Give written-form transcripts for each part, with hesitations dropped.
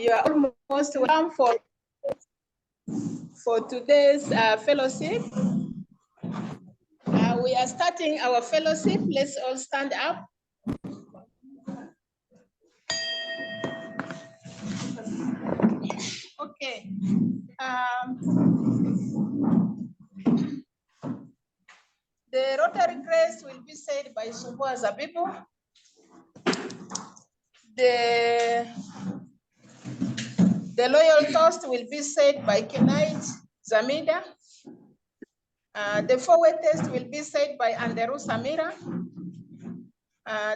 You are almost welcome for today's fellowship. We are starting our fellowship. Let's all stand up. Okay. The Rotary Grace will be said by Sumbua Zabibu. The Loyal Toast will be said by Kenite Zamida. The Forward Test will be said by Anderu Samira.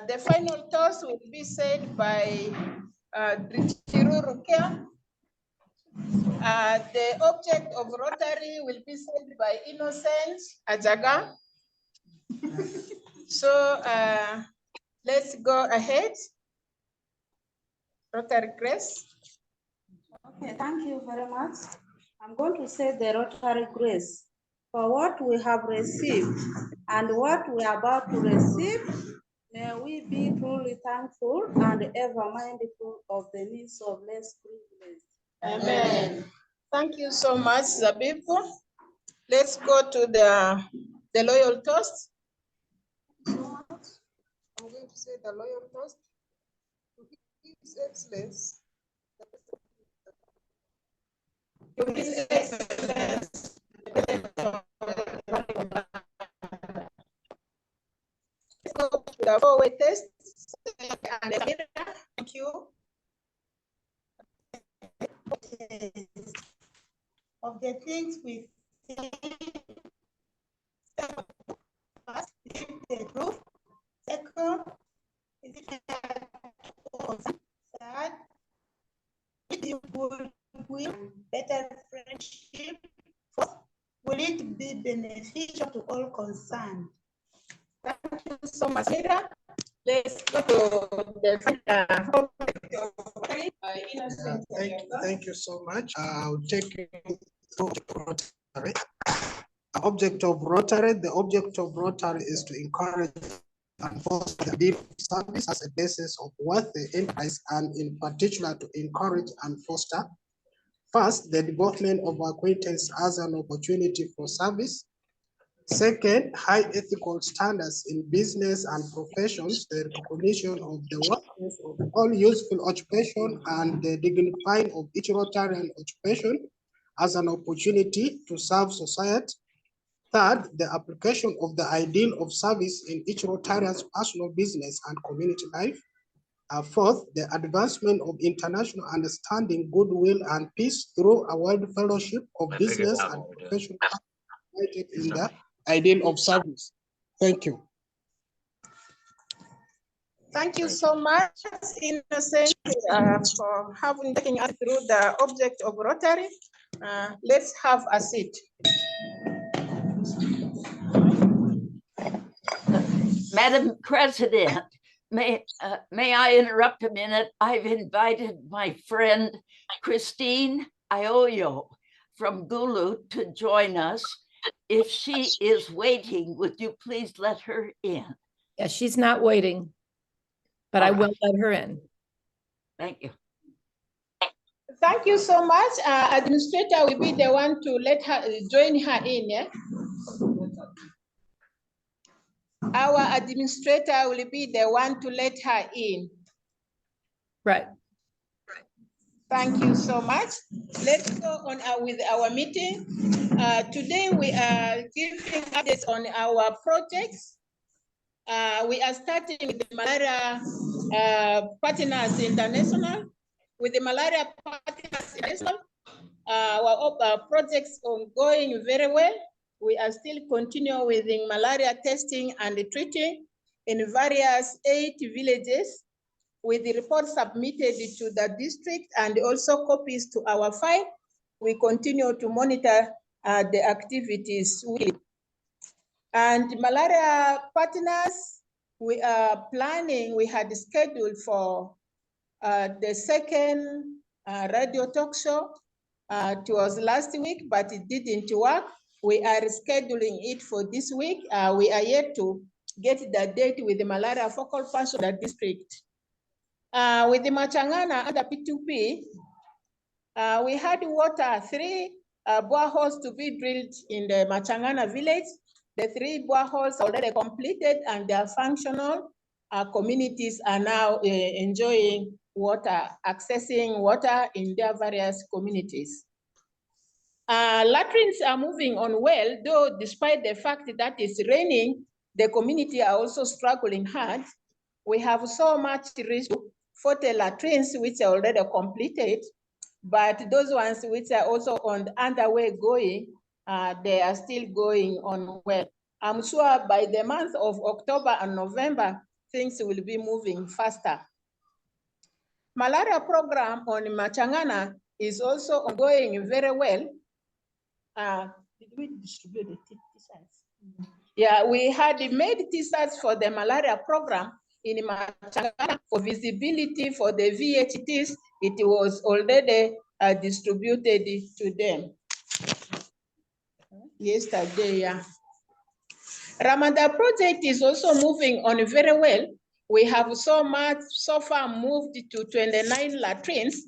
The final toast will be said by Drichiru Rukia. The object of Rotary will be said by Innocent Ajaga. So let's go ahead. Rotary Grace. Okay, thank you very much. I'm going to say the Rotary Grace. For what we have received and what we are about to receive, may we be truly thankful and ever mindful of the needs of less privileged. Amen. Thank you so much, Zabibu. Let's go to the Loyal Toast. I'm going to say the Loyal Toast. His Excellence. To His Excellence. Let's go to the forward test. Thank you. Of the things we think, first, is it the truth? Second, is it third, it will win better friendship? Fourth, will it be beneficial to all concerned? Thank you so much, Mira. Let's go to the thank you so much. I'll take you through Rotary. Object of Rotary. The object of Rotary is to encourage and foster the deed of service as a basis of worthy enterprise, and in particular to encourage and foster first the development of acquaintance as an opportunity for service. Second, high ethical standards in business and professions, the recognition of the workers of all useful occupation and the dignifying of each Rotarian occupation as an opportunity to serve society. Third, the application of the ideal of service in each Rotarian's personal business and community life. Fourth, the advancement of international understanding, goodwill, and peace through a world fellowship of business and professional in the ideal of service. Thank you. Thank you so much, Innocent, for taking us through the object of Rotary. Let's have a seat. Madam President, may I interrupt a minute? I've invited my friend Christine Ioyo from Gulu to join us. If she is waiting, would you please let her in? Yeah, she's not waiting, but I will let her in. Thank you. Thank you so much. Administrator will be the one to let her join her in. Yeah? Our administrator will be the one to let her in. Right. Thank you so much. Let's go on with our meeting. Today we are giving updates on our projects. We are starting with the Malaria Partners International. With the Malaria Partners International, our projects ongoing very well. We are still continuing with the malaria testing and treating in various 8 villages, with the report submitted to the district and also copies to our file. We continue to monitor the activities. And Malaria Partners, we are planning, we had scheduled for the second radio talk show. It was last week, but it didn't work. We are scheduling it for this week. We are yet to get the date with the malaria focal person of the district. With the Machangana and the P2P, We had water, 3 boreholes to be drilled in the Machangana village. The 3 boreholes already completed and they are functional. Our communities are now enjoying water, accessing water in their various communities. Latrines are moving on well, though despite the fact that it's raining, the community are also struggling hard. We have so much risk, 40 latrines which are already completed, but those ones which are also on underway going, they are still going on well. I'm sure by the month of October and November, things will be moving faster. Malaria program on Machangana is also ongoing very well. Did we distribute the t-shirts? Yeah, we had made t-shirts for the malaria program in Machangana for visibility for the VHTs. It was already distributed to them yesterday. Yeah. Ramadan project is also moving on very well. We have so far moved to 29 latrines,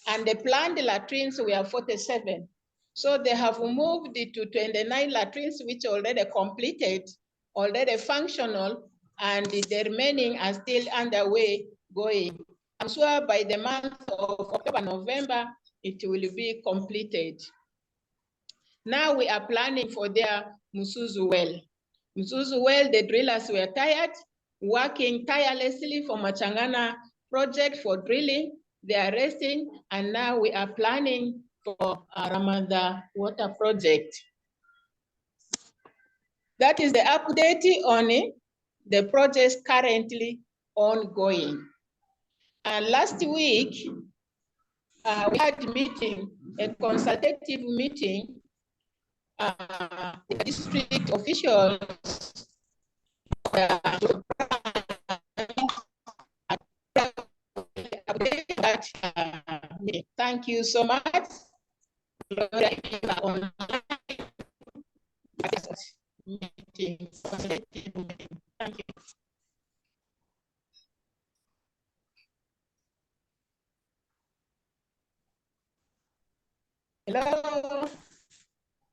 and the planned latrines we have 47. So they have moved to 29 latrines, which are already completed, already functional, and the remaining are still underway going. I'm sure by the month of October, November, it will be completed. Now we are planning for their Musuzu well. Musuzu well, the drillers were tired, working tirelessly for Machangana project for drilling. They are resting, and now we are planning for Ramadan water project. That is the update on the projects currently ongoing. And last week, we had a meeting, a consultative meeting. The district officials thank you so much. Thank you. Hello.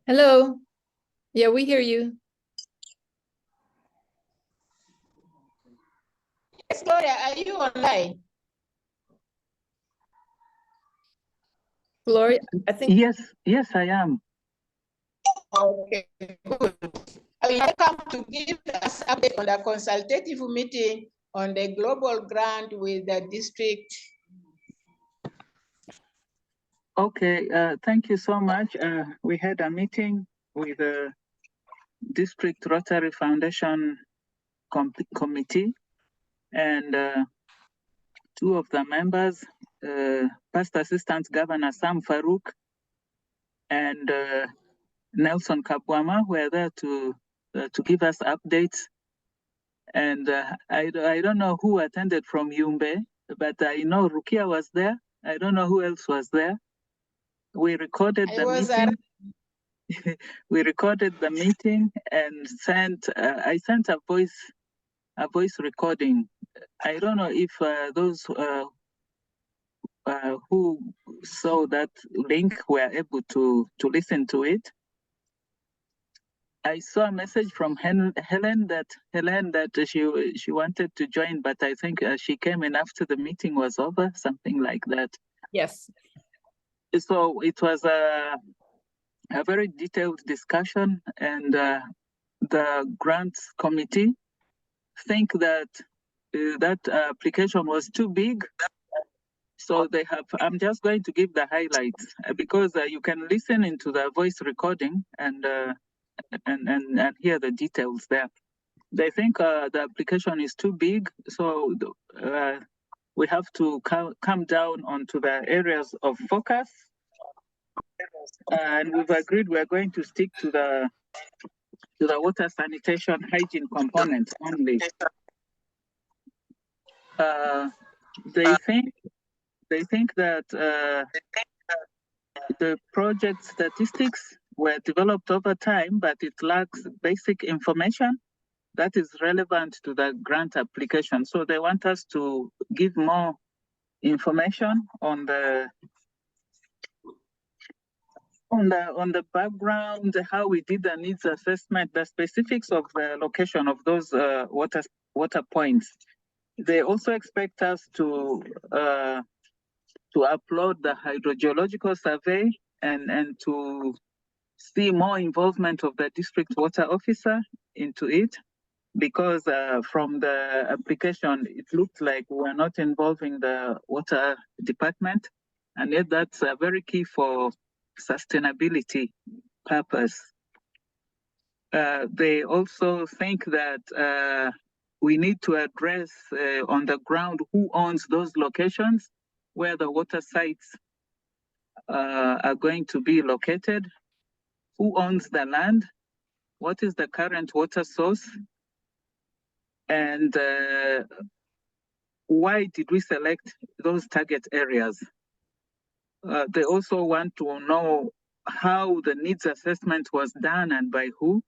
Hello. Yeah, we hear you. Yes, Gloria, are you online? Gloria, I think. Yes, I am. Okay, good. I will come to give us update on the consultative meeting on the global grant with the district. Okay, thank you so much. We had a meeting with the District Rotary Foundation committee, and 2 of the members, Past Assistant Governor Sam Farouk and Nelson Kapwama, were there to give us updates. And I don't know who attended from Yumbe, but I know Rukia was there. I don't know who else was there. We recorded the meeting. We recorded the meeting and sent. I sent a voice recording. I don't know if those who saw that link were able to listen to it. I saw a message from Helen that she wanted to join, but I think she came in after the meeting was over, something like that. Yes. So it was a very detailed discussion, and the grants committee think that that application was too big. So they have, I'm just going to give the highlights because you can listen into the voice recording and hear the details there. They think the application is too big, so we have to come down onto the areas of focus. And we've agreed we're going to stick to the water sanitation hygiene component only. They think that the project statistics were developed over time, but it lacks basic information that is relevant to the grant application. So they want us to give more information on the On the background, how we did the needs assessment, the specifics of the location of those water points. They also expect us to upload the hydrogeological survey and to see more involvement of the district water officer into it, because from the application, it looked like we're not involving the water department, and yet that's very key for sustainability purpose. They also think that we need to address on the ground who owns those locations where the water sites are going to be located, who owns the land, what is the current water source, and why did we select those target areas? They also want to know how the needs assessment was done and by who,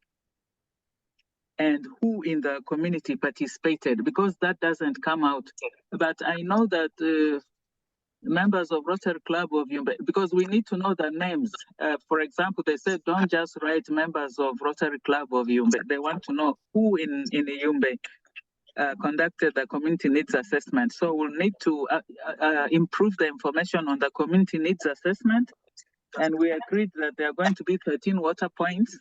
and who in the community participated, because that doesn't come out. But I know that members of Rotary Club of Yumbe, because we need to know the names. For example, they said, don't just write members of Rotary Club of Yumbe. They want to know who in Yumbe conducted the community needs assessment. So we'll need to improve the information on the community needs assessment. And we agreed that there are going to be 13 water points,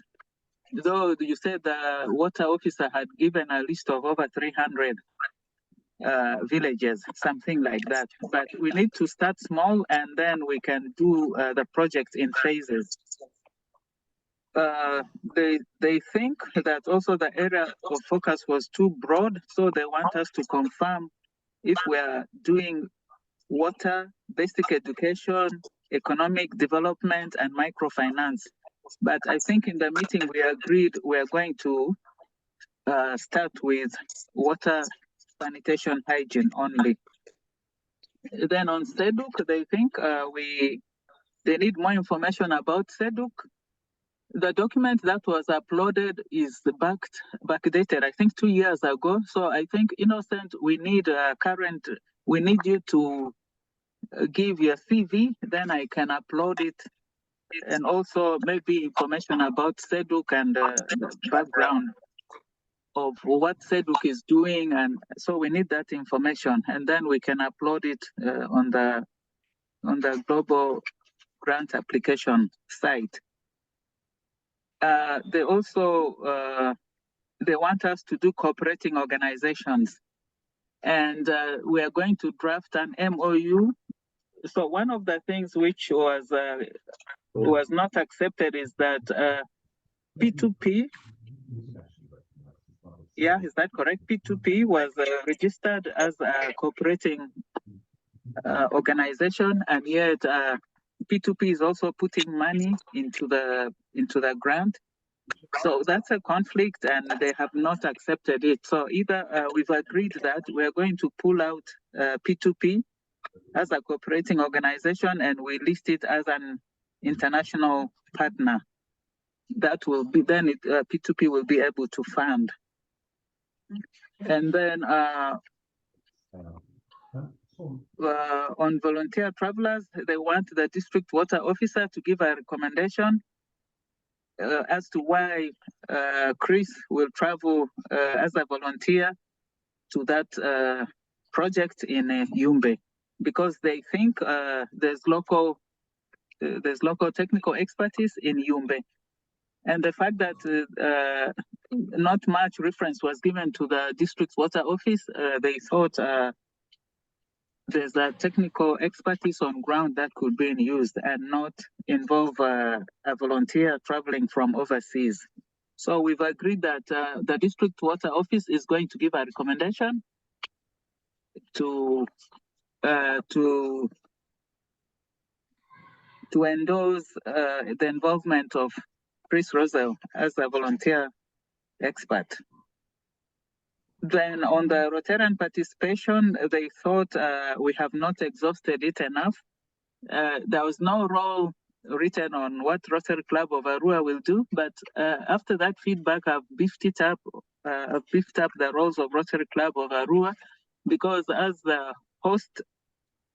though you said the water officer had given a list of over 300 villages, something like that. But we need to start small, and then we can do the project in phases. They think that also the area of focus was too broad, so they want us to confirm if we are doing water, basic education, economic development, and microfinance. But I think in the meeting we agreed we are going to start with water, sanitation, hygiene only. Then on SEDUC, they think they need more information about SEDUC. The document that was uploaded is backdated, I think 2 years ago. So I think, Innocent, we need we need you to give your CV, then I can upload it. And also maybe information about SEDUC and the background of what SEDUC is doing. And so we need that information, and then we can upload it on the global grant application site. They also they want us to do cooperating organizations, and we are going to draft an MOU. So one of the things which was not accepted is that P2P. Yeah, is that correct? P2P was registered as a cooperating organization, and yet P2P is also putting money into the grant. So that's a conflict, and they have not accepted it. So either we've agreed that we're going to pull out P2P as a cooperating organization, and we list it as an international partner. That will be then P2P will be able to fund. And then on volunteer travelers, they want the district water officer to give a recommendation as to why Chris will travel as a volunteer to that project in Yumbe, because they think there's local technical expertise in Yumbe. And the fact that not much reference was given to the district water office, they thought there's a technical expertise on ground that could be used and not involve a volunteer traveling from overseas. So we've agreed that the district water office is going to give a recommendation to endorse the involvement of Chris Rosell as a volunteer expert. Then on the Rotarian participation, they thought we have not exhausted it enough. There was no role written on what Rotary Club of Arua will do, but after that feedback, I've beefed it up. I've beefed up the roles of Rotary Club of Arua, because as the host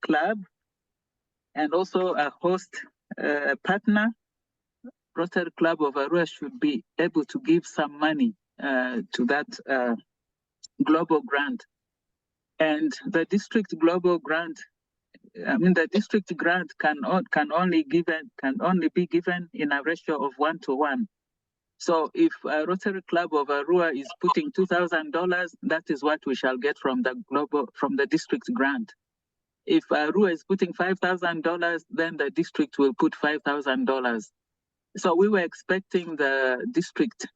club and also a host partner, Rotary Club of Arua should be able to give some money to that global grant. And the district global grant, the district grant can only be given in a ratio of 1:1. So if Rotary Club of Arua is putting $2,000, that is what we shall get from the district grant. If Arua is putting $5,000, then the district will put $5,000. So we were expecting the district,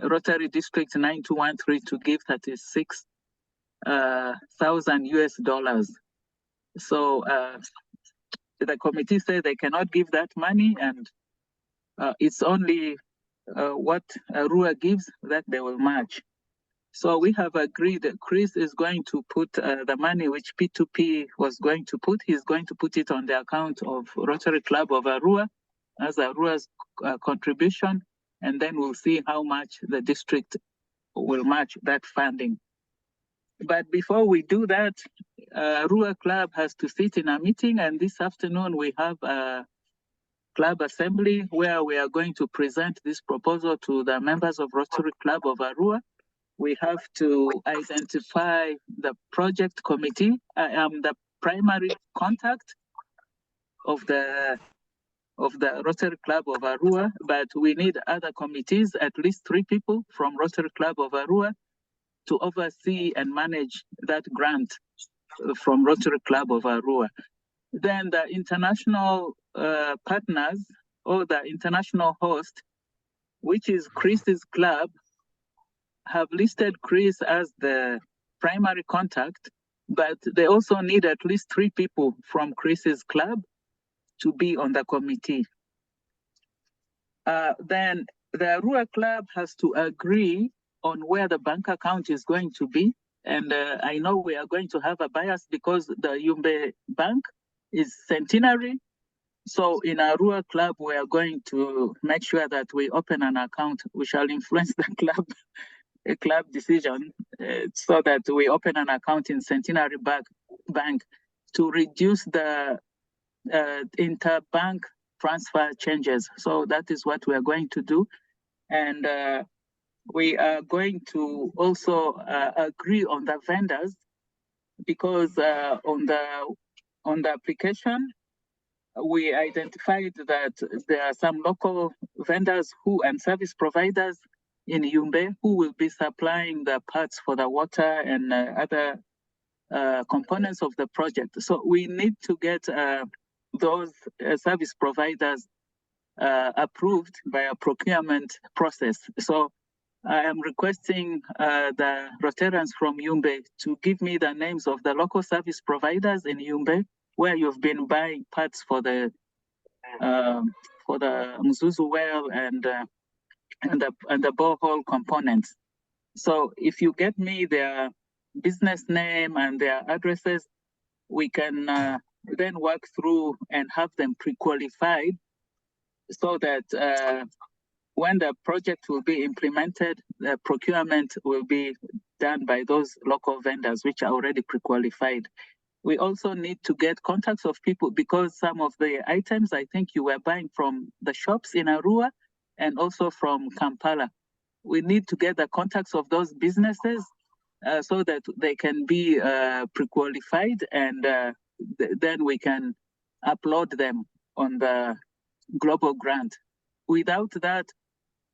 Rotary District 9213, to give $36,000 US. So the committee said they cannot give that money, and it's only what Arua gives that they will match. So we have agreed that Chris is going to put the money which P2P was going to put, he's going to put it on the account of Rotary Club of Arua as Arua's contribution, and then we'll see how much the district will match that funding. But before we do that, Arua Club has to sit in a meeting, and this afternoon we have a club assembly where we are going to present this proposal to the members of Rotary Club of Arua. We have to identify the project committee. I am the primary contact of the Rotary Club of Arua, but we need other committees, at least 3 people from Rotary Club of Arua, to oversee and manage that grant from Rotary Club of Arua. Then the international partners or the international host, which is Chris's club, have listed Chris as the primary contact, but they also need at least 3 people from Chris's club to be on the committee. Then the Arua Club has to agree on where the bank account is going to be. And I know we are going to have a bias because the Yumbe Bank is centenary. So in Arua Club, we are going to make sure that we open an account. We shall influence the club decision so that we open an account in Centenary Bank to reduce the interbank transfer changes. So that is what we are going to do. And we are going to also agree on the vendors, because on the application, we identified that there are some local vendors and service providers in Yumbe who will be supplying the parts for the water and other components of the project. So we need to get those service providers approved by a procurement process. So I am requesting the Rotarians from Yumbe to give me the names of the local service providers in Yumbe where you've been buying parts for the Mzuzu well and the borehole components. So if you get me their business name and their addresses, we can then work through and have them pre-qualified so that when the project will be implemented, the procurement will be done by those local vendors which are already pre-qualified. We also need to get contacts of people, because some of the items I think you were buying from the shops in Arua and also from Kampala. We need to get the contacts of those businesses so that they can be pre-qualified, and then we can upload them on the global grant. Without that,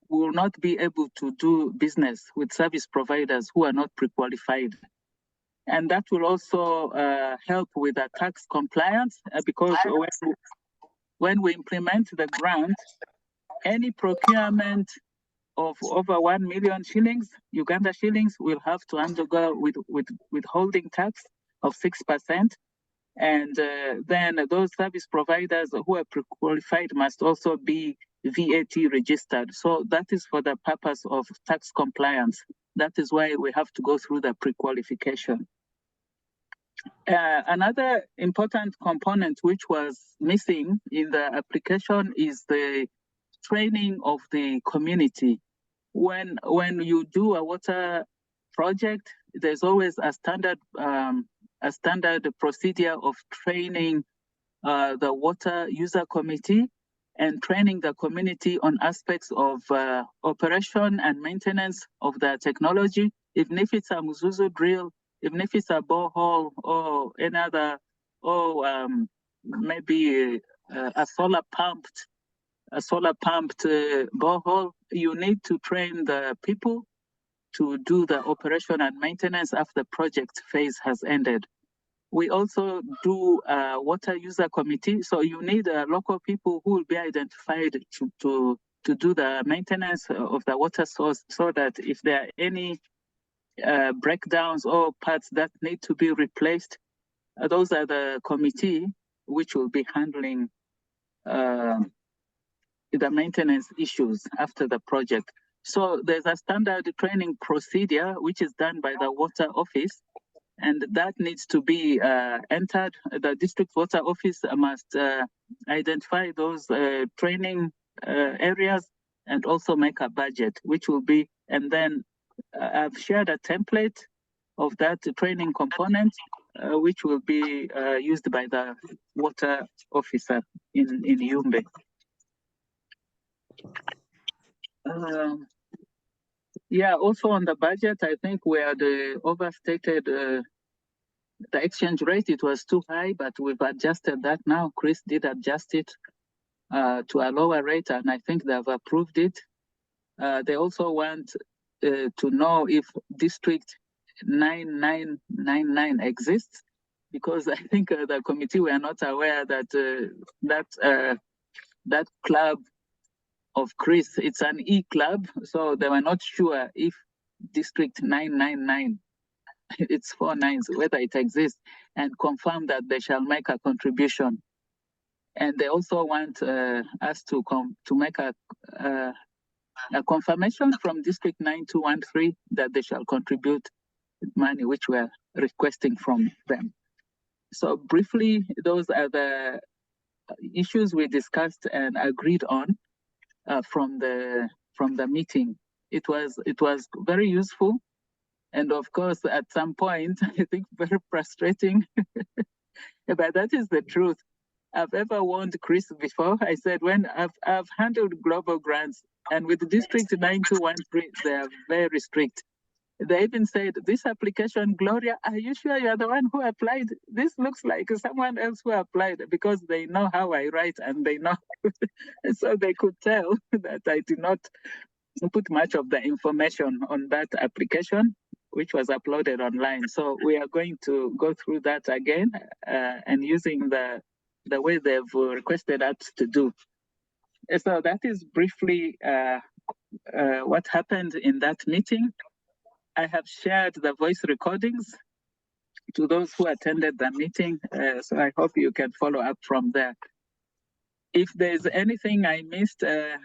we will not be able to do business with service providers who are not pre-qualified. And that will also help with the tax compliance, because when we implement the grant, any procurement of over 1 million shillings, Uganda shillings, will have to undergo with withholding tax of 6%. And then those service providers who are pre-qualified must also be VAT registered. So that is for the purpose of tax compliance. That is why we have to go through the pre-qualification. Another important component which was missing in the application is the training of the community. When you do a water project, there's always a standard procedure of training the water user committee and training the community on aspects of operation and maintenance of the technology, even if it's a Muzuzu drill, even if it's a borehole or another, or maybe a solar pumped borehole. You need to train the people to do the operation and maintenance after the project phase has ended. We also do a water user committee. So you need local people who will be identified to do the maintenance of the water source, so that if there are any breakdowns or parts that need to be replaced, those are the committee which will be handling the maintenance issues after the project. So there's a standard training procedure which is done by the water office, and that needs to be entered. The district water office must identify those training areas and also make a budget, which will be, and then I've shared a template of that training component, which will be used by the water officer in Yumbe. Yeah, also on the budget, I think we had overstated the exchange rate. It was too high, but we've adjusted that now. Chris did adjust it to a lower rate, and I think they've approved it. They also want to know if District 9999 exists, because I think the committee were not aware that that club of Chris, it's an E-club, so they were not sure if District 999, it's 4 nines, whether it exists, and confirm that they shall make a contribution. And they also want us to make a confirmation from District 9213 that they shall contribute money which we're requesting from them. So briefly, those are the issues we discussed and agreed on from the meeting. It was very useful, and of course at some point I think very frustrating, but that is the truth. I've ever warned Chris before. I said, when I've handled global grants, and with District 9213 they are very strict. They even said, this application, Gloria, are you sure you're the one who applied? This looks like someone else who applied, because they know how I write and they know. So they could tell that I did not put much of the information on that application, which was uploaded online. So we are going to go through that again and using the way they've requested us to do. So that is briefly what happened in that meeting. I have shared the voice recordings to those who attended the meeting, so I hope you can follow up from there. If there's anything I missed,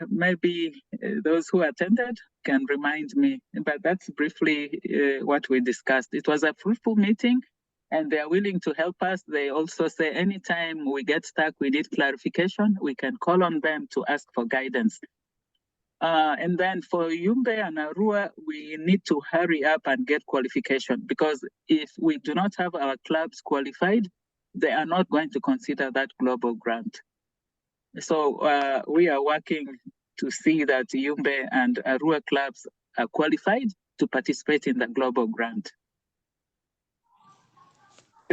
maybe those who attended can remind me, but that's briefly what we discussed. It was a fruitful meeting, and they are willing to help us. They also say anytime we get stuck, we need clarification, we can call on them to ask for guidance. And then for Yumbe and Arua, we need to hurry up and get qualification, because if we do not have our clubs qualified, they are not going to consider that global grant. So we are working to see that Yumbe and Arua clubs are qualified to participate in the global grant.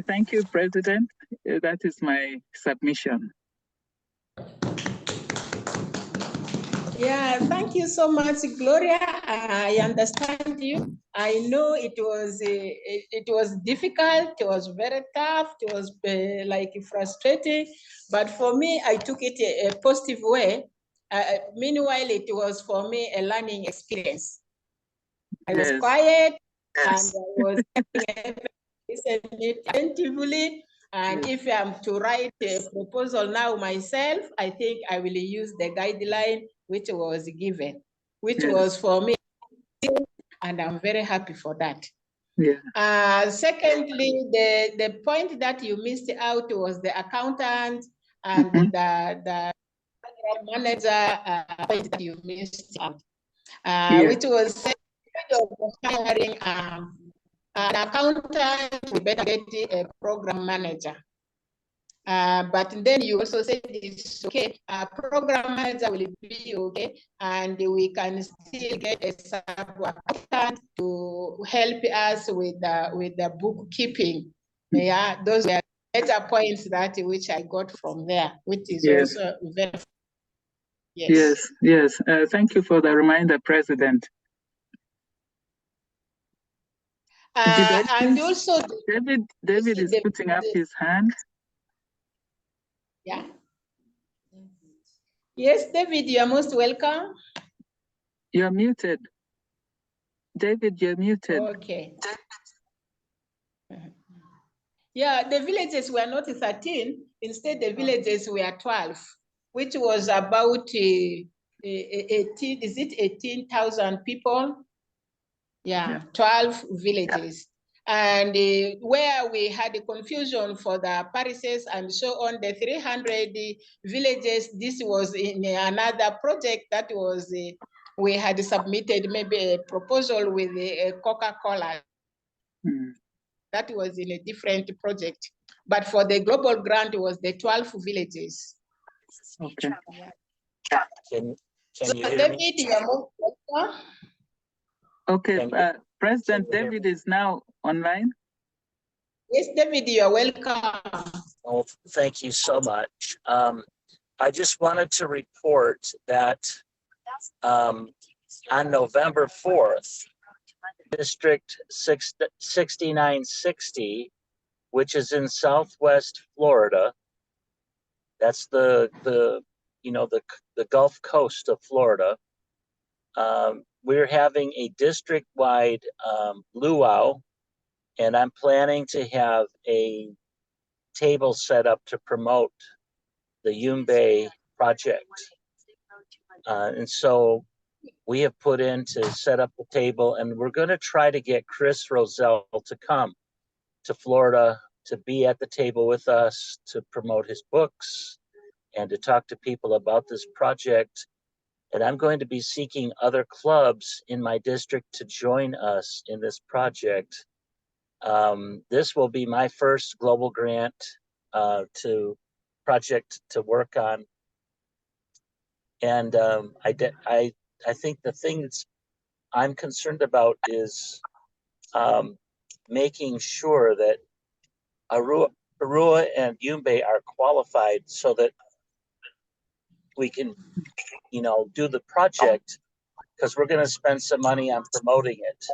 Thank you, President. That is my submission. Yeah, thank you so much, Gloria. I understand you. I know it was difficult. It was very tough. It was like frustrating. But for me, I took it a positive way. Meanwhile, it was for me a learning experience. I was quiet and I was listening attentively. And if I'm to write a proposal now myself, I think I will use the guideline which was given, which was for me, and I'm very happy for that. Yeah. Secondly, the point that you missed out was the accountant and the manager point that you missed out, which was hiring an accountant. We better get a program manager. But then you also said it's okay, program manager will be okay, and we can still get a sub-accountant to help us with the bookkeeping. Yeah, those were better points that which I got from there, which is Yes. also very, Yes, yes. Thank you for the reminder, President. and also David is putting up his hand. Yeah. Yes, David, you are most welcome. You're muted. David, you're muted. Okay. Yeah, the villages were not 13. Instead, the villages were 12, which was about 18, is it 18,000 people? Yeah, 12 villages. And where we had a confusion for the parishes and so on, the 300 villages, this was in another project that was, we had submitted maybe a proposal with Coca-Cola. That was in a different project. But for the global grant, it was the 12 villages. Okay. Can So you hear David, me? you are most welcome. Okay, President David is now online. Yes, David, you are welcome. Oh, thank you so much. I just wanted to report that on November 4th, District 6960, which is in Southwest Florida, that's the Gulf Coast of Florida. We're having a district-wide luau, and I'm planning to have a table set up to promote the Yumbe project. And so we have put in to set up the table, and we're going to try to get Chris Roselle to come to Florida to be at the table with us, to promote his books and to talk to people about this project. And I'm going to be seeking other clubs in my district to join us in this project. This will be my first global grant project to work on. And I think the thing that's I'm concerned about is making sure that Arua and Yumbe are qualified so that we can, do the project, because we're going to spend some money on promoting it.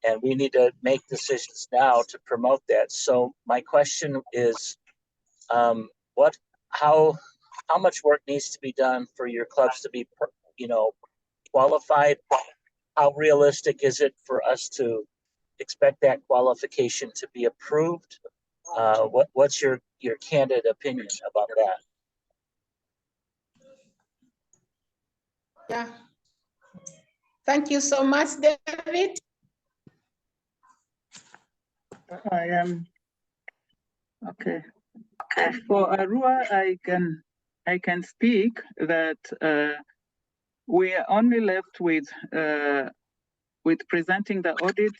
And we need to make decisions now to promote that. So my question is, how much work needs to be done for your clubs to be, qualified? How realistic is it for us to expect that qualification to be approved? What's your candid opinion about that? Yeah. Thank you so much, David. I am okay. For Arua, I can speak that we are only left with presenting the audit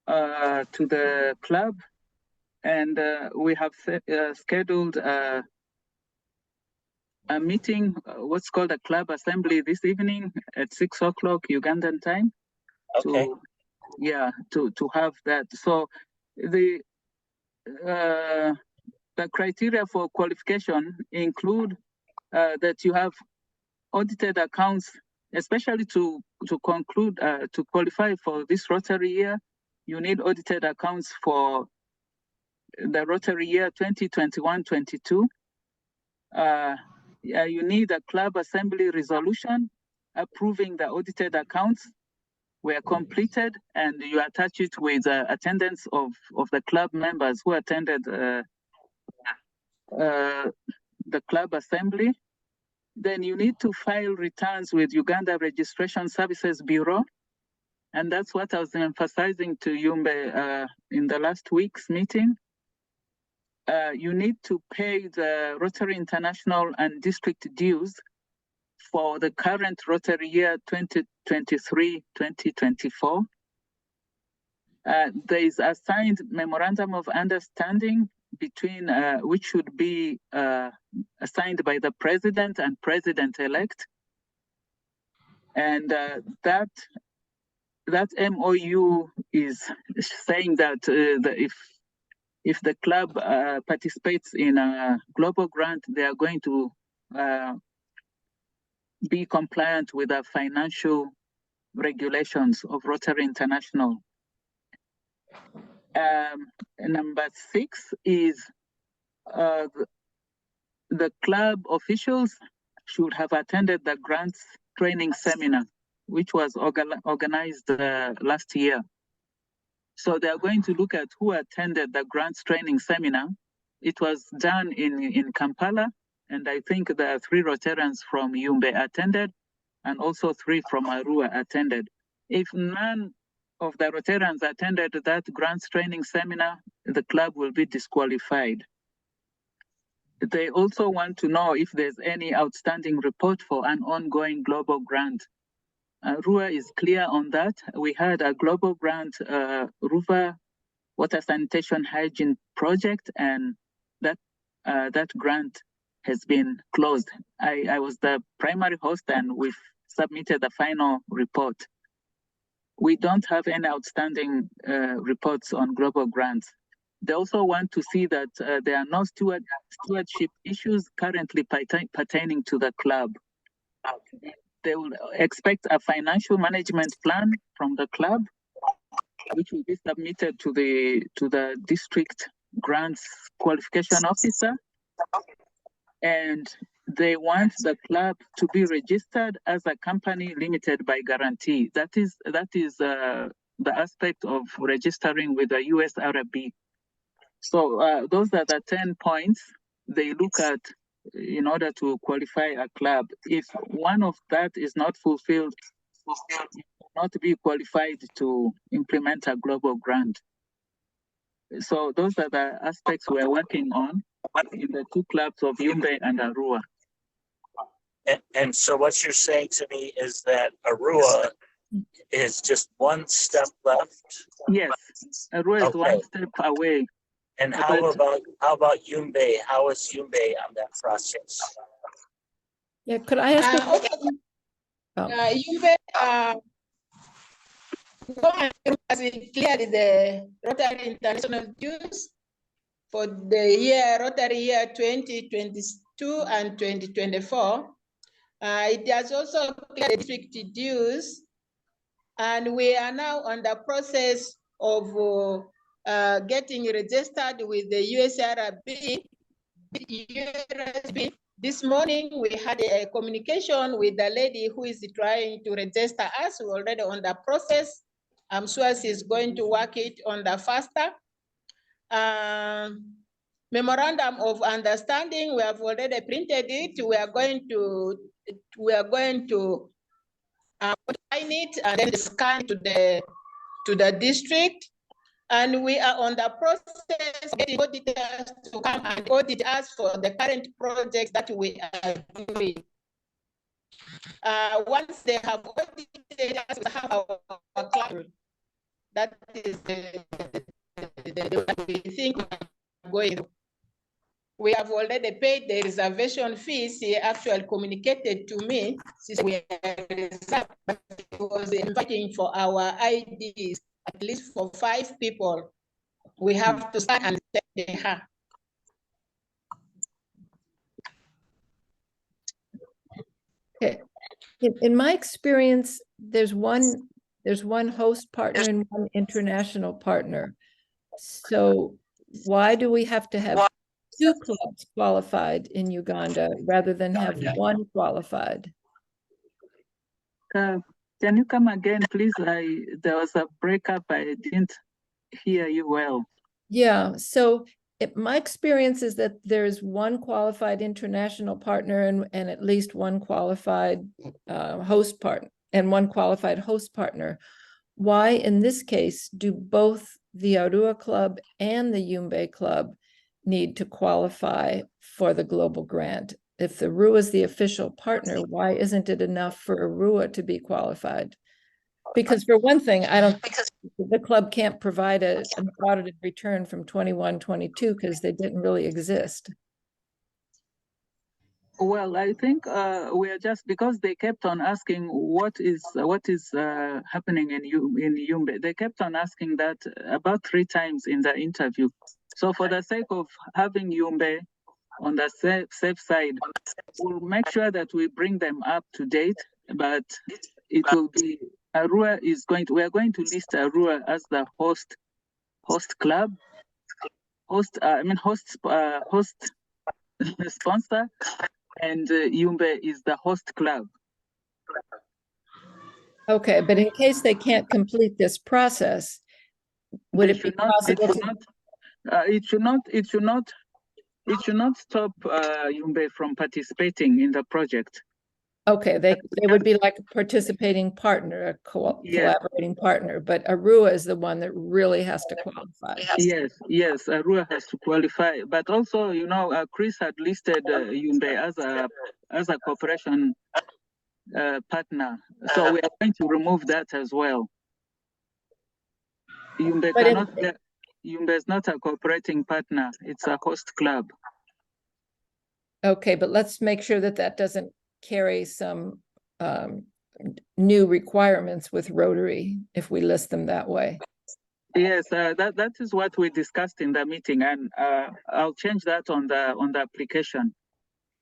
to the club, and we have scheduled a meeting, what's called a club assembly this evening at 6 o'clock Ugandan time. Okay. To have that. So the criteria for qualification include that you have audited accounts, especially to conclude, to qualify for this Rotary year. You need audited accounts for the Rotary year 2021-22. You need a club assembly resolution approving the audited accounts were completed, and you attach it with attendance of the club members who attended the club assembly. Then you need to file returns with Uganda Registration Services Bureau. And that's what I was emphasizing to Yumbe in the last week's meeting. You need to pay the Rotary International and district dues for the current Rotary year 2023-2024. There is a signed memorandum of understanding between which should be assigned by the president and president-elect, and that MOU is saying that if the club participates in a global grant, they are going to be compliant with the financial regulations of Rotary International. Number 6 is the club officials should have attended the grants training seminar, which was organized last year. So they are going to look at who attended the grants training seminar. It was done in Kampala, and I think there are 3 Rotarians from Yumbe attended, and also 3 from Arua attended. If none of the Rotarians attended that grants training seminar, the club will be disqualified. They also want to know if there's any outstanding report for an ongoing global grant. Arua is clear on that. We had a global grant, Ruva Water Sanitation Hygiene Project, and that grant has been closed. I was the primary host, and we've submitted the final report. We don't have any outstanding reports on global grants. They also want to see that there are no stewardship issues currently pertaining to the club. They will expect a financial management plan from the club, which will be submitted to the district grants qualification officer. And they want the club to be registered as a company limited by guarantee. That is the aspect of registering with the USRB. So those are the 10 points they look at in order to qualify a club. If one of that is not fulfilled, you will not be qualified to implement a global grant. So those are the aspects we're working on in the 2 clubs of Yumbe and Arua. And so what you're saying to me is that Arua is just one step left? Yes, Arua is one step away. And how about Yumbe? How is Yumbe on that process? Yeah, could I ask Yumbe, has cleared the Rotary International dues for the Rotary year 2022 and 2024. It has also cleared the district dues, and we are now on the process of getting registered with the USRB. This morning, we had a communication with the lady who is trying to register us. We're already on the process. I'm sure she's going to work it on the faster. Memorandum of understanding, we have already printed it. We are going to sign it and then scan to the district. And we are on the process of getting auditors to come and audit us for the current projects that we are doing. Once they have audited us, we have our club. That is the we think we're going. We have already paid the reservation fees. He actually communicated to me since we are reserved, but he was inviting for our IDs, at least for 5 people. We have to start and check her. Okay. In my experience, there's one host partner and one international partner. So why do we have to have 2 clubs qualified in Uganda rather than have 1 qualified? Can you come again, please? There was a breakup. I didn't hear you well. Yeah, so my experience is that there's 1 qualified international partner and at least 1 qualified host partner and 1 qualified host partner. Why, in this case, do both the Arua Club and the Yumbe Club need to qualify for the global grant? If the Arua is the official partner, why isn't it enough for Arua to be qualified? Because for one thing, the club can't provide an audited return from 21, 22 because they didn't really exist. Well, I think we are just because they kept on asking what is happening in Yumbe. They kept on asking that about 3 times in the interview. So for the sake of having Yumbe on the safe side, we'll make sure that we bring them up to date. But it will be Arua is going to. We are going to list Arua as the host club, host sponsor. And Yumbe is the host club. Okay, but in case they can't complete this process, would it be possible to? It should not stop Yumbe from participating in the project. Okay, they would be like a participating partner, a collaborating partner, but Arua is the one that really has to qualify. Yes, Arua has to qualify. But also, Chris had listed Yumbe as a cooperation partner. So we are going to remove that as well. Yumbe is not a cooperating partner, it's a host club. Okay, but let's make sure that that doesn't carry some new requirements with Rotary if we list them that way. Yes, that is what we discussed in the meeting, and I'll change that on the application.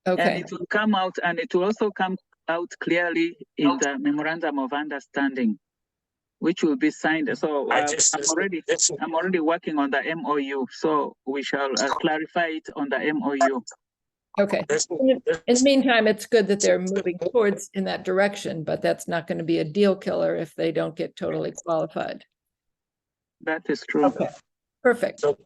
Okay. And it will come out, and it will also come out clearly in the memorandum of understanding, which will be signed. So I'm already working on the MOU, so we shall clarify it on the MOU. Okay. In the meantime, it's good that they're moving towards in that direction, but that's not going to be a deal killer if they don't get totally qualified. That is true. Okay. Perfect. So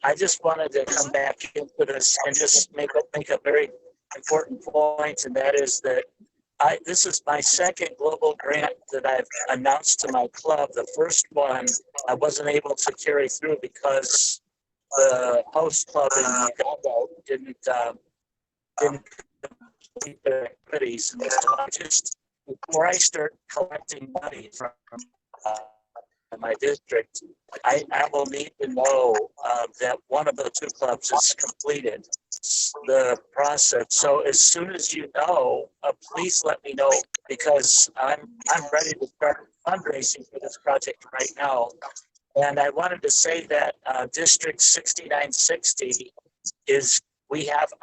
I just wanted to come back into this and just make a very important point, and that is that this is my second global grant that I've announced to my club. The first one I wasn't able to carry through because the host club in Uganda didn't complete their activities. And so before I start collecting money from my district, I will need to know that one of the 2 clubs is completed the process. So as soon as you know, please let me know, because I'm ready to start fundraising for this project right now. And I wanted to say that District 6960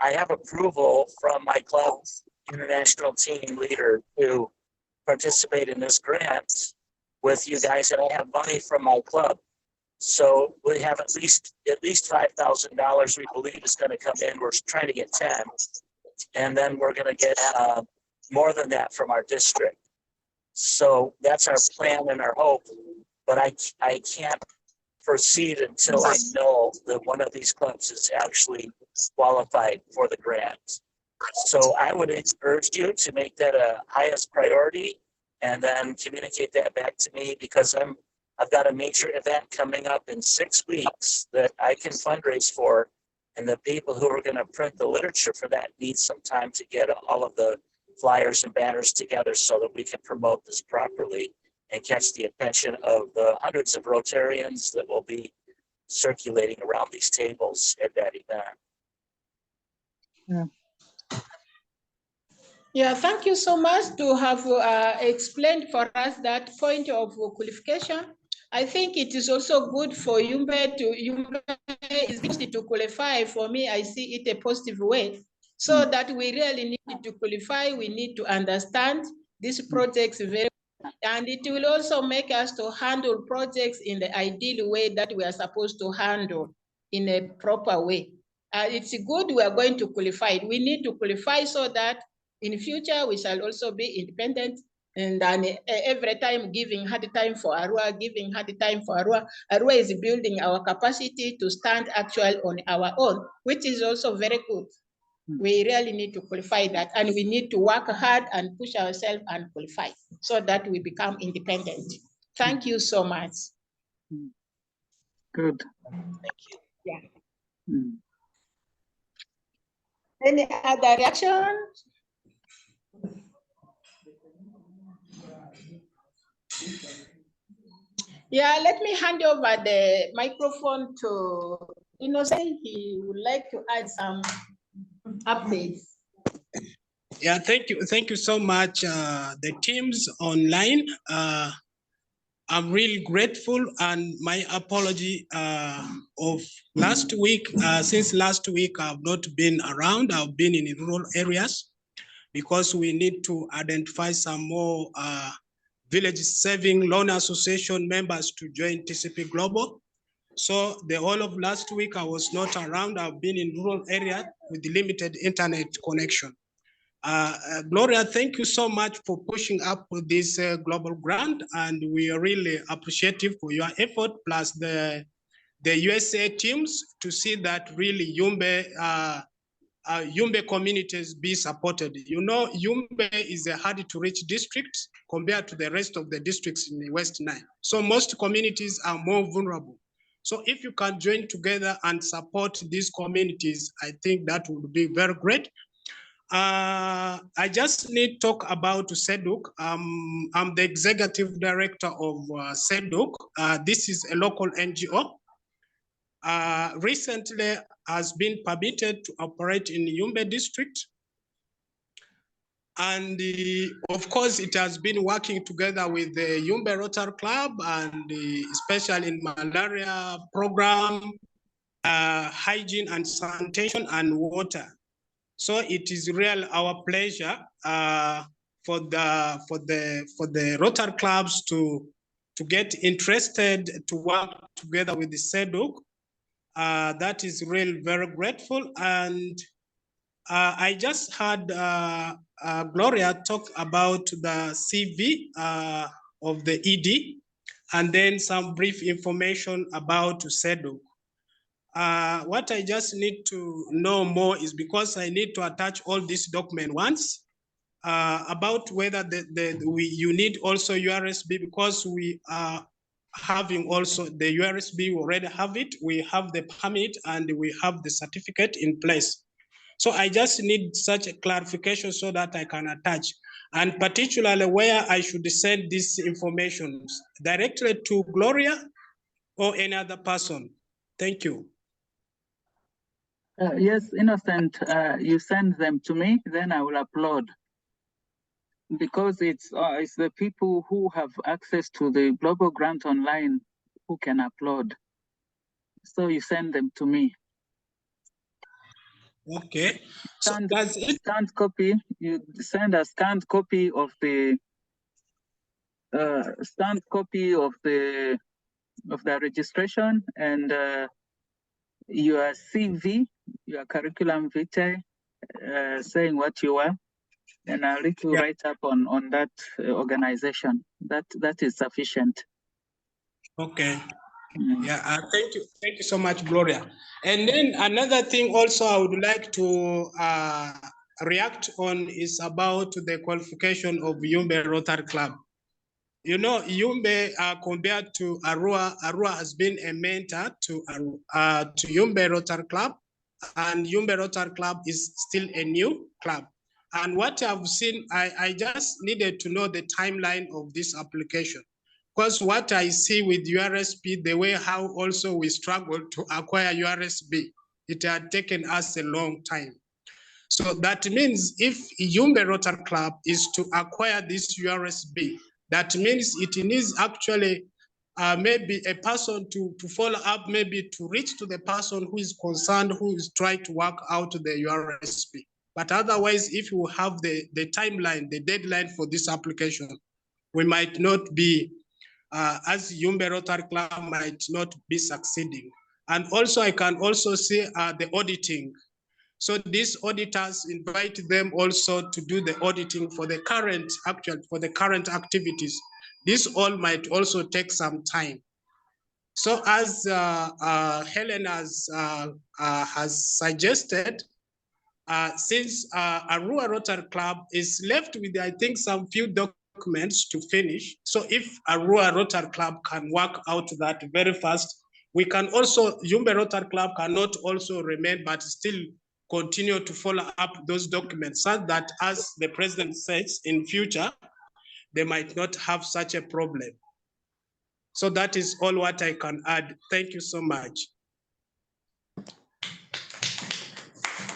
I have approval from my club international team leader to participate in this grant with you guys, and I have money from my club. So we have at least $5,000 we believe is going to come in. We're trying to get 10, and then we're going to get more than that from our district. So that's our plan and our hope, but I can't proceed until I know that one of these clubs is actually qualified for the grant. So I would urge you to make that a highest priority and then communicate that back to me, because I've got a major event coming up in 6 weeks that I can fundraise for, and the people who are going to print the literature for that need some time to get all of the flyers and banners together so that we can promote this properly and catch the attention of the hundreds of Rotarians that will be circulating around these tables at that event. Yeah, thank you so much to have explained for us that point of qualification. I think it is also good for Yumbe to qualify. For me, I see it a positive way, so that we really need to qualify. We need to understand these projects very well, and it will also make us to handle projects in the ideal way that we are supposed to handle in a proper way. It's good we are going to qualify. We need to qualify so that in future, we shall also be independent, and then every time giving hard time for Arua, Arua is building our capacity to stand actual on our own, which is also very good. We really need to qualify that, and we need to work hard and push ourselves and qualify so that we become independent. Thank you so much. Good. Thank you. Yeah. Any other reactions? Yeah, let me hand over the microphone to Innocent. He would like to add some updates. Yeah, thank you. Thank you so much. The teams online, I'm really grateful, and my apology of last week. Since last week, I've not been around. I've been in rural areas because we need to identify some more Village Saving Loan Association members to join TCP Global. So the whole of last week, I was not around. I've been in rural area with limited internet connection. Gloria, thank you so much for pushing up with this global grant, and we are really appreciative for your effort, plus the USA teams to see that really Yumbe communities be supported. You know, Yumbe is a hard to reach district compared to the rest of the districts in the West Nile. So most communities are more vulnerable. So if you can join together and support these communities, I think that would be very great. I just need to talk about SEDUC. I'm the executive director of SEDUC. This is a local NGO. Recently has been permitted to operate in Yumbe district. And of course, it has been working together with the Yumbe Rotary Club, and especially in malaria program, hygiene and sanitation and water. So it is really our pleasure for the Rotary clubs to get interested to work together with the SEDUC. That is really very grateful. And I just heard Gloria talk about the CV of the ED, and then some brief information about SEDUC. What I just need to know more is, because I need to attach all these documents once, about whether you need also URSB, because we are having also the URSB, we already have it, we have the permit, and we have the certificate in place. So I just need such a clarification so that I can attach, and particularly where I should send this information, directly to Gloria or any other person. Thank you. Yes, Innocent, you send them to me, then I will upload. Because it's the people who have access to the global grant online who can upload. So you send them to me. Okay. So that's it. Scanned copy. You send a scanned copy of the registration, and your CV, your curriculum vitae, saying what you are, and a little write-up on that organization. That is sufficient. Okay. Yeah, thank you so much, Gloria. And then another thing also I would like to react on is about the qualification of Yumbe Rotary Club. You know, Yumbe compared to Arua has been a mentor to Yumbe Rotary Club, and Yumbe Rotary Club is still a new club. And what I've seen, I just needed to know the timeline of this application. Because what I see with URSB, the way how also we struggled to acquire URSB, it had taken us a long time. So that means if Yumbe Rotary Club is to acquire this URSB, that means it needs actually maybe a person to follow up, maybe to reach to the person who is concerned, who is trying to work out the URSB. But otherwise, if you have the timeline, the deadline for this application, we might not be, as Yumbe Rotary Club might not be succeeding. And also I can also see the auditing. So these auditors, invite them also to do the auditing for the current activities. This all might also take some time. So as Helen has suggested, since Arua Rotary Club is left with, I think, some few documents to finish. So if Arua Rotary Club can work out that very fast, we can also, Yumbe Rotary Club cannot also remain, but still continue to follow up those documents, so that, as the president says, in future, they might not have such a problem. So that is all what I can add. Thank you so much.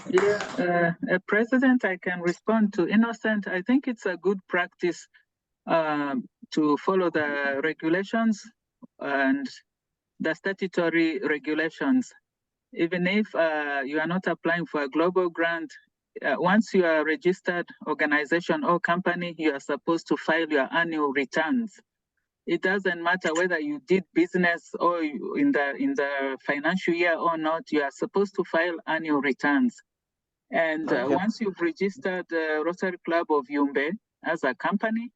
Yeah, President, I can respond to Innocent. I think it's a good practice to follow the regulations and the statutory regulations. Even if you are not applying for a global grant, once you are a registered organization or company, you are supposed to file your annual returns. It doesn't matter whether you did business or in the financial year or not, you are supposed to file annual returns. And once you've registered Rotary Club of Yumbe as a company,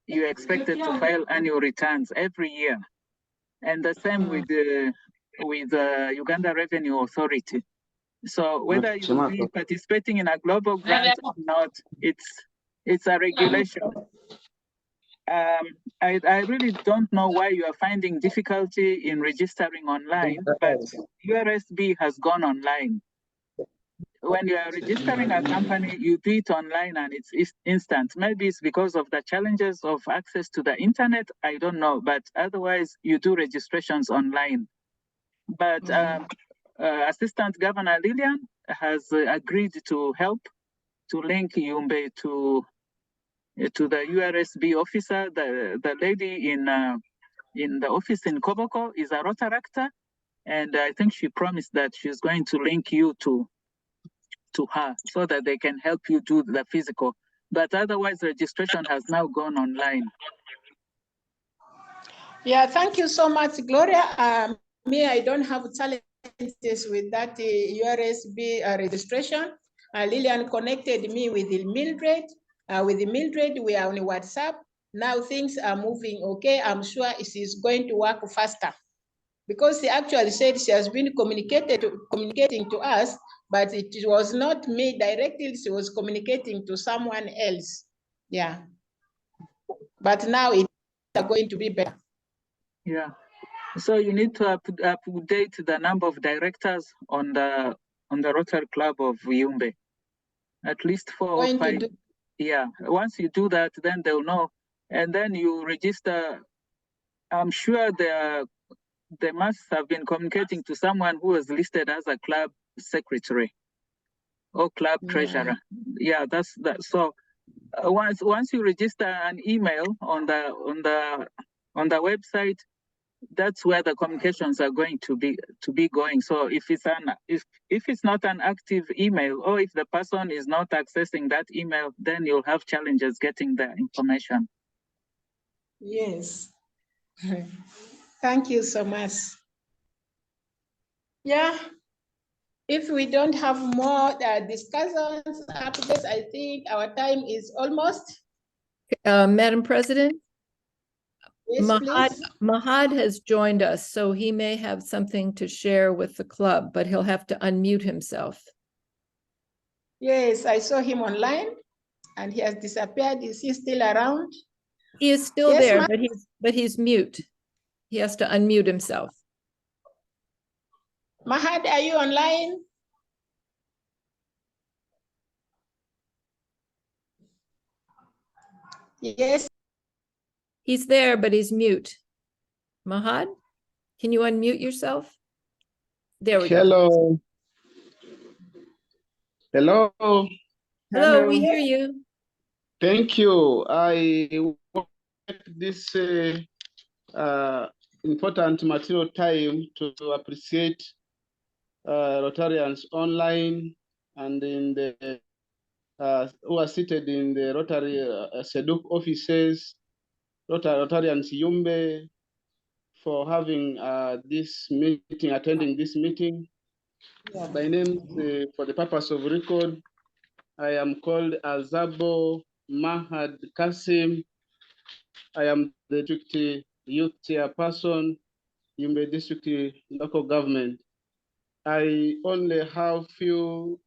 you're expected to file annual returns every year. And the same with the Uganda Revenue Authority. So whether you will be participating in a global grant or not, it's a regulation. I really don't know why you are finding difficulty in registering online, but URSB has gone online. When you are registering a company, you do it online and it's instant. Maybe it's because of the challenges of access to the internet, I don't know, but otherwise you do registrations online. But Assistant Governor Lillian has agreed to help to link Yumbe to the URSB officer. The lady in the office in Koboko is a Rotaractor, and I think she promised that she's going to link you to her so that they can help you do the physical. But otherwise, registration has now gone online. Yeah, thank you so much, Gloria. Me, I don't have challenges with that URSB registration. Lillian connected me with the Mildred. With the Mildred, we are on WhatsApp. Now things are moving okay. I'm sure it is going to work faster, because she actually said she has been communicating to us, but it was not me directly. She was communicating to someone else. Yeah. But now it's going to be better. Yeah. So you need to update the number of directors on the Rotary Club of Yumbe. At least 4 or 5. Yeah. Once you do that, then they'll know. And then you register. I'm sure they must have been communicating to someone who is listed as a club secretary or club treasurer. Yeah, that's that. So once you register an email on the website, that's where the communications are going to be going. So if it's not an active email, or if the person is not accessing that email, then you'll have challenges getting the information. Yes. Thank you so much. Yeah. If we don't have more discussions after this, I think our time is almost. Madam President? Yes, Mahad has joined us, so he may have something to share with the club, but he'll have to unmute himself. Yes, I saw him online and he has disappeared. Is he still around? He is still there, but he's mute. He has to unmute himself. Mahad, are you online? Yes. He's there, but he's mute. Mahad, can you unmute yourself? There we go. Hello. Hello, we hear you. Thank you. I want this important material time to appreciate Rotarians online and in the who are seated in the Rotary Seduk offices, Rotarians Yumbe, for having this meeting, attending this meeting. Yeah. My name, for the purpose of record, I am called Azabo Mahad Kasim. I am the district youth chairperson in the district local government. I only have few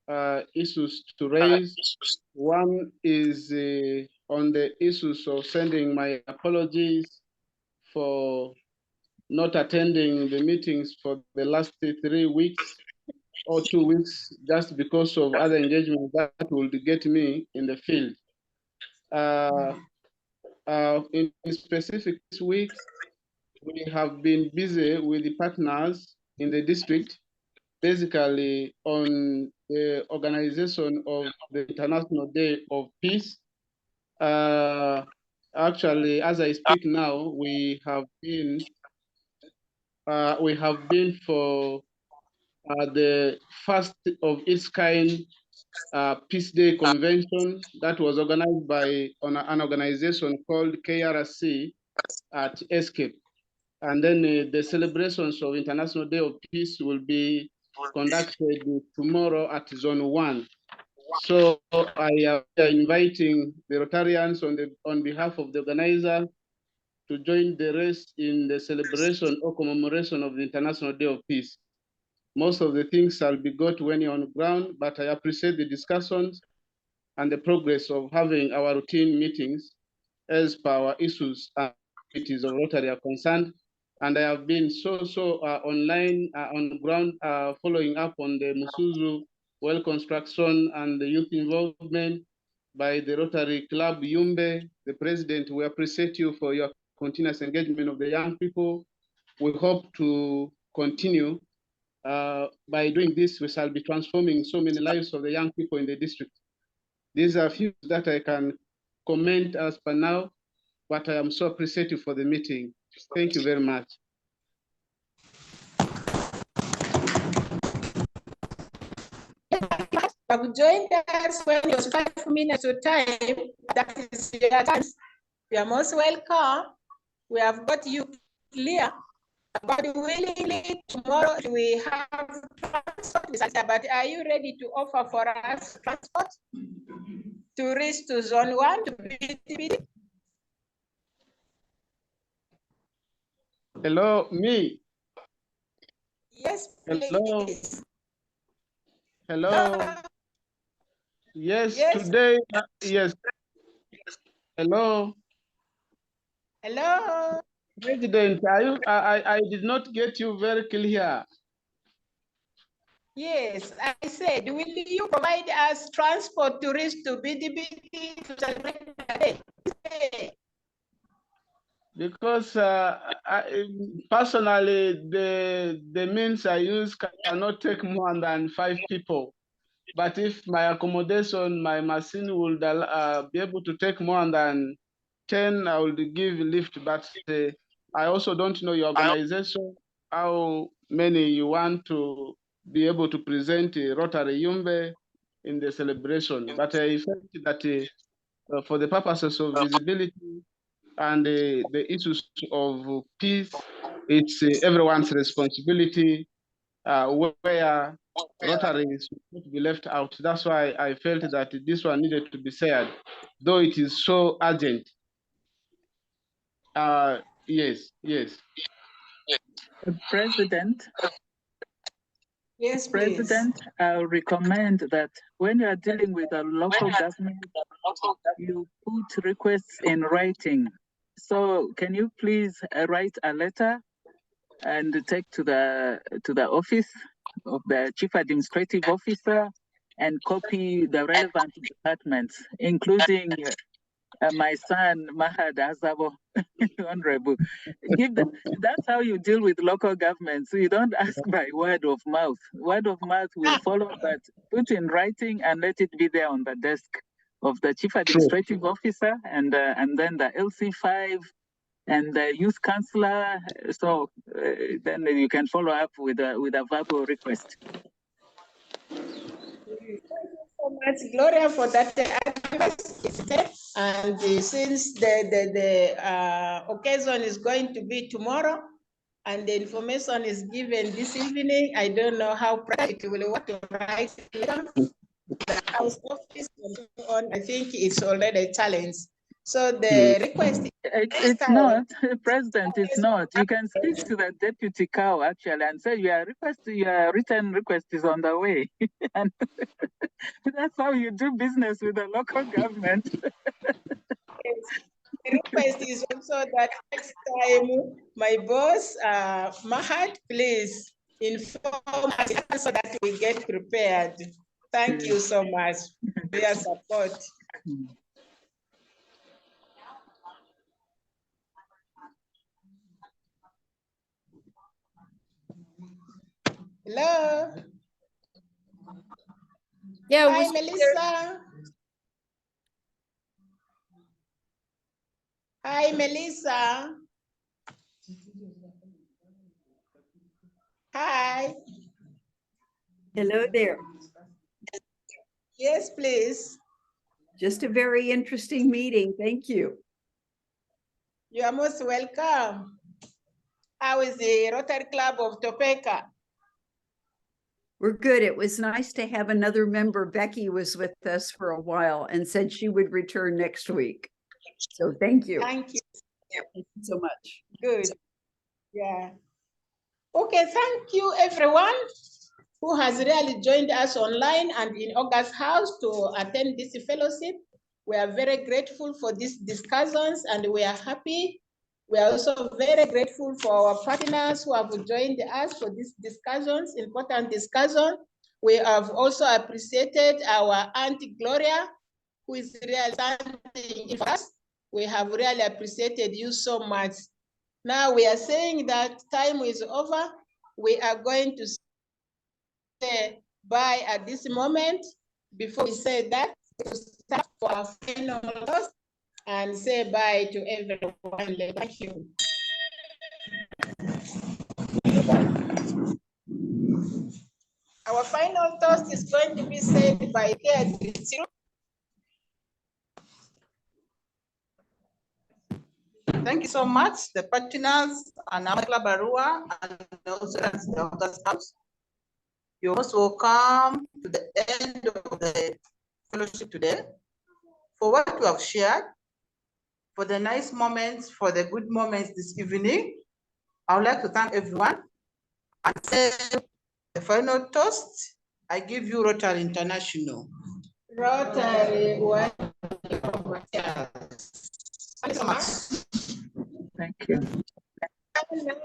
issues to raise. One is on the issues of sending my apologies for not attending the meetings for the last 3 weeks or 2 weeks, just because of other engagements that will get me in the field. In specific this week, we have been busy with the partners in the district, basically on the organization of the International Day of Peace. Actually, as I speak now, we have been for the first of its kind Peace Day convention that was organized by an organization called KRC at Escape. And then the celebrations of International Day of Peace will be conducted tomorrow at Zone 1. So I am inviting the Rotarians on behalf of the organizer to join the rest in the celebration or commemoration of the International Day of Peace. Most of the things shall be got when you're on the ground, but I appreciate the discussions and the progress of having our routine meetings as per our issues and activities of Rotary are concerned. And I have been online on the ground following up on the Musuzu well construction and the youth involvement by the Rotary Club Yumbe. The president, we appreciate you for your continuous engagement of the young people. We hope to continue. By doing this, we shall be transforming so many lives of the young people in the district. These are a few that I can comment as per now, but I am so appreciative for the meeting. Thank you very much. Have joined us when it was 5 minutes of time. That is your time. You are most welcome. We have got you clear. But willingly tomorrow we have transport. But are you ready to offer for us transport to reach to Zone 1 to BTB? Hello, me. Yes, please. Hello. Yes, today. Yes. Hello. Hello. President, I did not get you very clear. Yes, I said, will you provide us transport to reach to BDBT to celebrate the day? Because personally, the means I use cannot take more than 5 people. But if my accommodation, my machine will be able to take more than 10, I will give lift. But I also don't know your organization, how many you want to be able to present Rotary Yumbe in the celebration. But I felt that for the purposes of visibility and the issues of peace, it's everyone's responsibility where Rotary should not be left out. That's why I felt that this one needed to be shared, though it is so urgent. Yes. President. Yes, please. President, I recommend that when you are dealing with a local government, you put requests in writing. So can you please write a letter and take to the office of the Chief Administrative Officer and copy the relevant departments, including my son, Mahad Azabo, Honorable. That's how you deal with local governments. So you don't ask by word of mouth. Word of mouth will follow, but put in writing and let it be there on the desk of the Chief Administrative Officer and then the LC5 and the youth counselor. So then you can follow up with a verbal request. Thank you so much, Gloria, for that advice. And since the occasion is going to be tomorrow, and the information is given this evening, I don't know how practical will work to write the house office and so on. I think it's already a challenge. So the request it's not, President, it's not. You can speak to the deputy cow actually and say your written request is on the way. And that's how you do business with the local government. The request is also that next time my boss, Mahad, please inform us so that we get prepared. Thank you so much for your support. Hello. Yeah, Hi, was Melissa. Hi, Melissa. Hi. Hello there. Yes, please. Just a very interesting meeting. Thank you. You are most welcome. How is the Rotary Club of Topeka? We're good. It was nice to have another member. Becky was with us for a while and said she would return next week. So thank you. Thank you. Thank you so much. Good. Yeah. Okay, thank you everyone who has really joined us online and in August House to attend this fellowship. We are very grateful for these discussions and we are happy. We are also very grateful for our partners who have joined us for these discussions, important discussion. We have also appreciated our Auntie Gloria, who is really standing in for us. We have really appreciated you so much. Now we are saying that time is over. We are going to say bye at this moment. Before we say that, to start for our final toast and say bye to everyone. Thank you. Our final toast is going to be said by Ted. Thank you so much, the partners and Amala Barua and also the August House. You're most welcome to the end of the fellowship today. For what you have shared, for the nice moments, for the good moments this evening, I would like to thank everyone and say the final toast. I give you Rotary International. Rotary. Thank you so much. Thank you.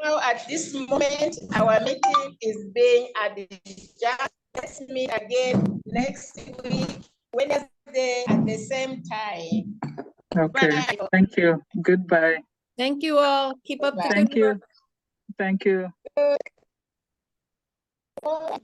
Now, at this moment, our meeting is being adjourned. Let's meet again next week, Wednesday at the same time. Okay. Bye. Thank you. Goodbye. Thank you all. Keep up the Bye. good Thank work. you. Thank you. Bye.